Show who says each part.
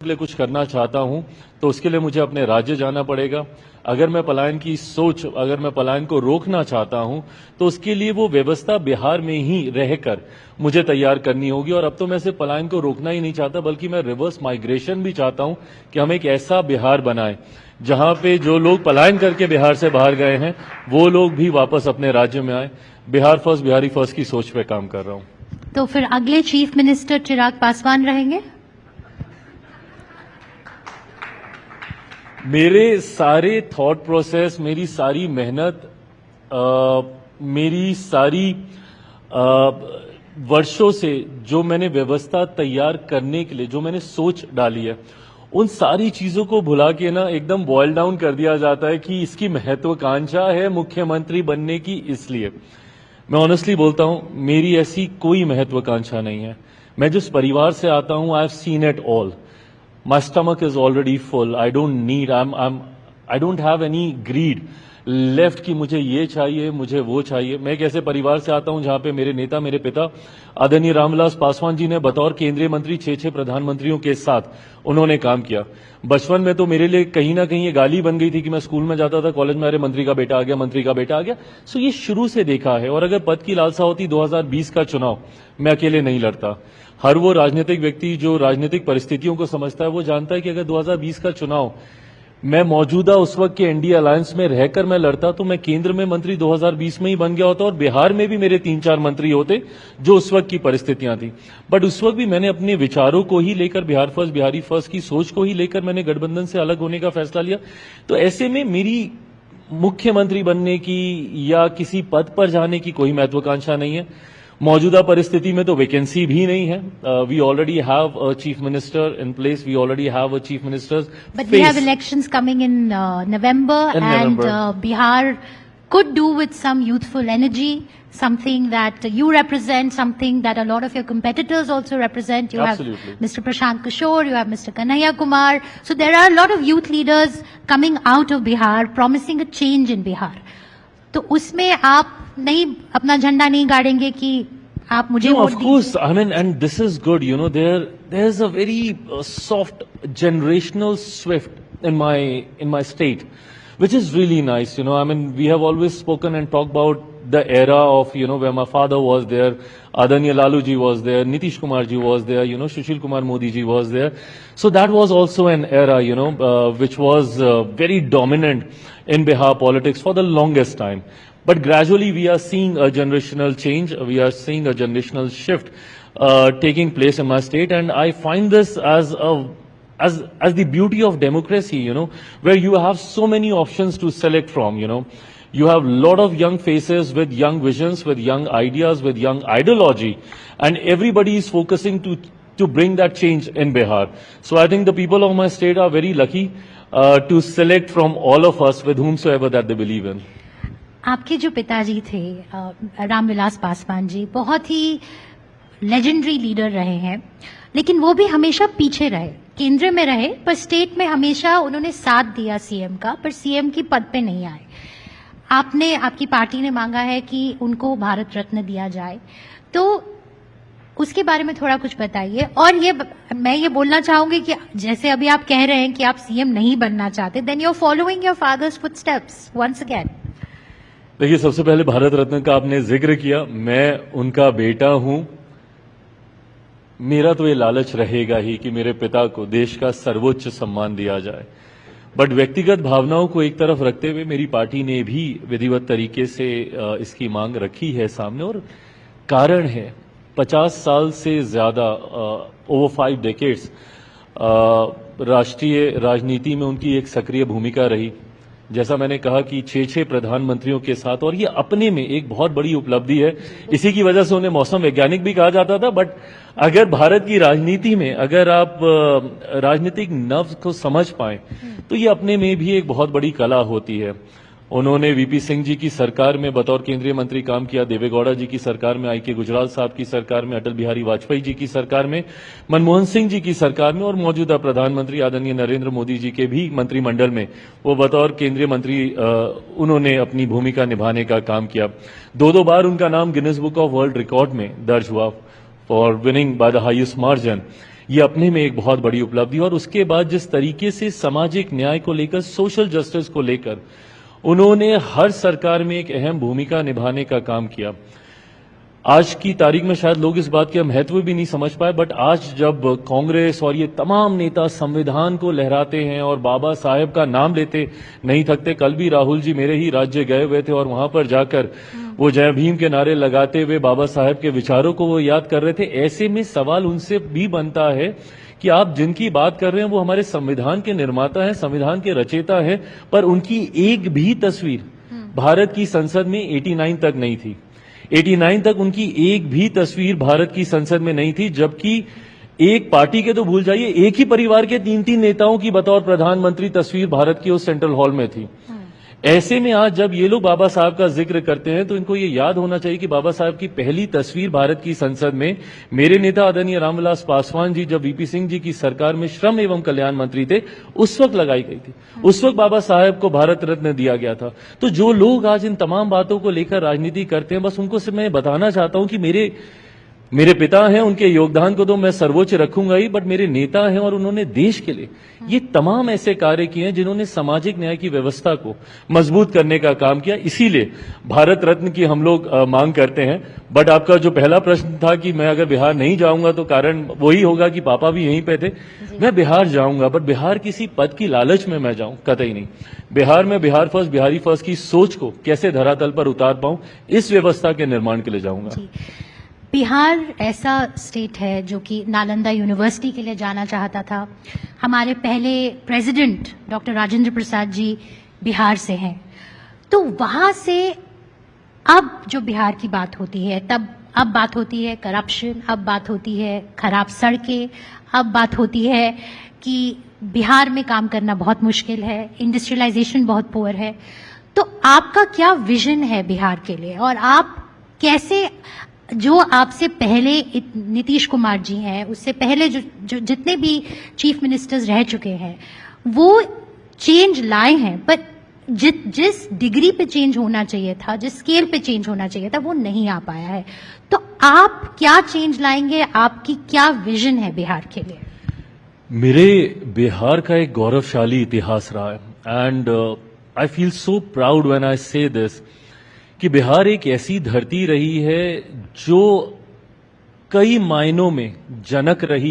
Speaker 1: के लिए कुछ करना चाहता हूं तो उसके लिए मुझे अपने राज्य जाना पड़ेगा। अगर मैं पलायन को रोकना चाहता हूं तो उसके लिए वो व्यवस्था बिहार में ही रहकर मुझे तैयार करनी होगी। और अब तो मैं सिर्फ पलायन को रोकना ही नहीं चाहता बल्कि मैं रिवर्स माइग्रेशन भी चाहता हूं कि हम एक ऐसा बिहार बनाएं जहां पे जो लोग पलायन करके बिहार से बाहर गए हैं वो लोग भी वापस अपने राज्य में आए। बिहार फर्स्ट, बिहारी फर्स्ट की सोच पे काम कर रहा हूं।
Speaker 2: तो फिर अगले चीफ मिनिस्टर चिराग पासवान रहेंगे?
Speaker 1: मेरे सारे थॉट प्रोसेस, मेरी सारी मेहनत, मेरी सारी वर्षों से जो मैंने व्यवस्था तैयार करने के लिए जो मैंने सोच डाली है उन सारी चीजों को भुला के ना एकदम बॉयल डाउन कर दिया जाता है कि इसकी महत्वाकांक्षा है मुख्यमंत्री बनने की। इसलिए मैं ऑनेस्टली बोलता हूं, मेरी ऐसी कोई महत्वाकांक्षा नहीं है। मैं जिस परिवार से आता हूं, I have seen it all. My stomach is already full. I don't have any greed left कि मुझे ये चाहिए, मुझे वो चाहिए। मैं एक ऐसे परिवार से आता हूं जहां पे मेरे नेता, मेरे पिता आदरणीय रामविलास पासवान जी ने बतौर केंद्रीय मंत्री 6 प्रधानमंत्रियों के साथ उन्होंने काम किया। बचपन में तो मेरे लिए कहीं ना कहीं ये गाली बन गई थी कि मैं स्कूल में जाता था, कॉलेज में अरे मंत्री का बेटा आ गया, मंत्री का बेटा आ गया। सो ये शुरू से देखा है। और अगर पद की लालसा होती 2020 का चुनाव मैं अकेले नहीं लड़ता। हर वो राजनीतिक व्यक्ति जो राजनीतिक परिस्थितियों को समझता है वो जानता है कि अगर 2020 का चुनाव मैं मौजूदा उस वक्त के एनडीए अलायंस में रहकर मैं लड़ता तो मैं केंद्र में मंत्री 2020 में ही बन गया होता और बिहार में भी मेरे 3-4 मंत्री होते जो उस वक्त की परिस्थितियां थी। बट उस वक्त भी मैंने अपने विचारों को ही लेकर, बिहार फर्स्ट, बिहारी फर्स्ट की सोच को ही लेकर मैंने गठबंधन से अलग होने का फैसला लिया। तो ऐसे में मेरी मुख्यमंत्री बनने की या किसी पद पर जाने की कोई महत्वाकांक्षा नहीं है। मौजूदा परिस्थिति में तो वैकेंसी भी नहीं है। We already have a chief minister in place, we already have a chief minister.
Speaker 2: But we have elections coming in November, and Bihar could do with some youthful energy, something that you represent, something that a lot of your competitors also represent. You
Speaker 1: Absolutely.
Speaker 2: have Mr. Prashant Kishore, you have Mr. Kanhaiya Kumar. So there are a lot of youth leaders coming out of Bihar, promising a change in Bihar. तो उसमें आप नहीं अपना झंडा नहीं गाड़ेंगे कि आप मुझे
Speaker 1: No, of course. I mean, and this is good. You know, there's a very soft generational shift in my state, which is really nice. You know, I mean, we have always spoken and talked about the era of, you know, where my father was there, Adaniya Lalu ji was there, Nitish Kumar ji was there, you know, Sushil Kumar Modi ji was there. So that was also an era, you know, which was very dominant in Bihar politics for the longest time. But gradually we are seeing a generational change, we are seeing a generational shift taking place in my state, and I find this as the beauty of democracy, you know, where you have so many options to select from, you know. You have a lot of young faces with young visions, with young ideas, with young ideology, and everybody is focusing to bring that change in Bihar. So I think the people of my state are very lucky to select from all of us with whomsoever that they believe in.
Speaker 2: आपके जो पिताजी थे रामविलास पासवान जी बहुत ही legendary leader रहे हैं, लेकिन वो भी हमेशा पीछे रहे, केंद्र में रहे पर स्टेट में हमेशा उन्होंने साथ दिया सीएम का, पर सीएम की पद पे नहीं आए। आपकी पार्टी ने मांगा है कि उनको भारत रत्न दिया जाए, तो उसके बारे में थोड़ा कुछ बताइए। और मैं ये बोलना चाहूंगी कि जैसे अभी आप कह रहे हैं कि आप सीएम नहीं बनना चाहते, then you are following your father's footsteps once again.
Speaker 1: देखिए, सबसे पहले भारत रत्न का आपने जिक्र किया, मैं उनका बेटा हूं। मेरा तो ये लालच रहेगा ही कि मेरे पिता को देश का सर्वोच्च सम्मान दिया जाए। बट व्यक्तिगत भावनाओं को एक तरफ रखते हुए मेरी पार्टी ने भी विधिवत तरीके से इसकी मांग रखी है सामने, और कारण है 50 साल से ज्यादा, ओवर 5 डेकेड्स राष्ट्रीय राजनीति में उनकी एक सक्रिय भूमिका रही। जैसा मैंने कहा कि 6 प्रधानमंत्रियों के साथ, और ये अपने में एक बहुत बड़ी उपलब्धि है। इसी की वजह से उन्हें मौसम वैज्ञानिक भी कहा जाता था। बट अगर भारत की राजनीति में अगर आप राजनीतिक नब्ज को समझ पाए तो ये अपने में भी एक बहुत बड़ी कला होती है। उन्होंने वीपी सिंह जी की सरकार में बतौर केंद्रीय मंत्री काम किया, देवेगौड़ा जी की सरकार में, आई के गुजराल साहब की सरकार में, अटल बिहारी वाजपेयी जी की सरकार में, मनमोहन सिंह जी की सरकार में, और मौजूदा प्रधानमंत्री आदरणीय नरेंद्र मोदी जी के भी मंत्रिमंडल में वो बतौर केंद्रीय मंत्री उन्होंने अपनी भूमिका निभाने का काम किया। 2 बार उनका नाम Guinness book of world record में दर्ज हुआ for winning by the highest margin. ये अपने में एक बहुत बड़ी उपलब्धि। और उसके बाद जिस तरीके से सामाजिक न्याय को लेकर, सोशल जस्टिस को लेकर उन्होंने हर सरकार में एक अहम भूमिका निभाने का काम किया। आज की तारीख में शायद लोग इस बात का महत्व भी नहीं समझ पाए, बट आज जब कांग्रेस और ये तमाम नेता संविधान को लहराते हैं और बाबा साहेब का नाम लेते नहीं थकते, कल भी राहुल जी मेरे ही राज्य गए हुए थे और वहां पर जाकर वो जय भीम के नारे लगाते हुए बाबा साहेब के विचारों को वो याद कर रहे थे। ऐसे में सवाल उनसे भी बनता है कि आप जिनकी बात कर रहे हैं वो हमारे संविधान के निर्माता हैं, संविधान के रचयिता हैं, पर उनकी एक भी तस्वीर भारत की संसद में 89 तक नहीं थी। 89 तक उनकी एक भी तस्वीर भारत की संसद में नहीं थी, जबकि एक पार्टी के तो भूल जाइए, एक ही परिवार के 3-3 नेताओं की बतौर प्रधानमंत्री तस्वीर भारत की उस सेंट्रल हॉल में थी। ऐसे में आज जब ये लोग बाबा साहब का जिक्र करते हैं तो इनको ये याद होना चाहिए कि बाबा साहब की पहली तस्वीर भारत की संसद में मेरे नेता आदरणीय रामविलास पासवान जी जब वीपी सिंह जी की सरकार में श्रम एवं कल्याण मंत्री थे, उस वक्त लगाई गई थी। उस वक्त बाबा साहब को भारत रत्न दिया गया था। तो जो लोग आज इन तमाम बातों को लेकर राजनीति करते हैं, बस उनको सिर्फ मैं बताना चाहता हूं कि मेरे पिता हैं, उनके योगदान को तो मैं सर्वोच्च रखूंगा ही, बट मेरे नेता हैं और उन्होंने देश के लिए ये तमाम ऐसे कार्य किए हैं जिन्होंने सामाजिक न्याय की व्यवस्था को मजबूत करने का काम किया। इसीलिए भारत रत्न की हम लोग मांग करते हैं। बट आपका जो पहला प्रश्न था कि मैं अगर बिहार नहीं जाऊंगा तो कारण वही होगा कि पापा भी यहीं पे थे। मैं बिहार जाऊंगा, बट बिहार किसी पद की लालच में मैं जाऊं, कतई नहीं। बिहार में बिहार फर्स्ट, बिहारी फर्स्ट की सोच को कैसे धरातल पर उतार पाऊं, इस व्यवस्था के निर्माण के लिए जाऊंगा।
Speaker 2: बिहार ऐसा स्टेट है जो कि नालंदा यूनिवर्सिटी के लिए जाना चाहता था। हमारे पहले प्रेसिडेंट डॉक्टर राजेंद्र प्रसाद जी बिहार से हैं। तो वहां से अब जो बिहार की बात होती है, अब बात होती है करप्शन, अब बात होती है खराब सड़कें, अब बात होती है कि बिहार में काम करना बहुत मुश्किल है, इंडस्ट्रियलाइजेशन बहुत पुअर है। तो आपका क्या विजन है बिहार के लिए, और आप कैसे, जो आपसे पहले नीतीश कुमार जी हैं, उससे पहले जो जितने भी चीफ मिनिस्टर्स रह चुके हैं, वो चेंज लाए हैं, पर जिस डिग्री पे चेंज होना चाहिए था, जिस स्केल पे चेंज होना चाहिए था, वो नहीं आ पाया है। तो आप क्या चेंज लाएंगे, आपकी क्या विजन है बिहार के लिए?
Speaker 1: मेरे बिहार का एक गौरवशाली इतिहास रहा है and I feel so proud when I से दिस कि बिहार एक ऐसी धरती रही है जो कई मायनों में जनक रही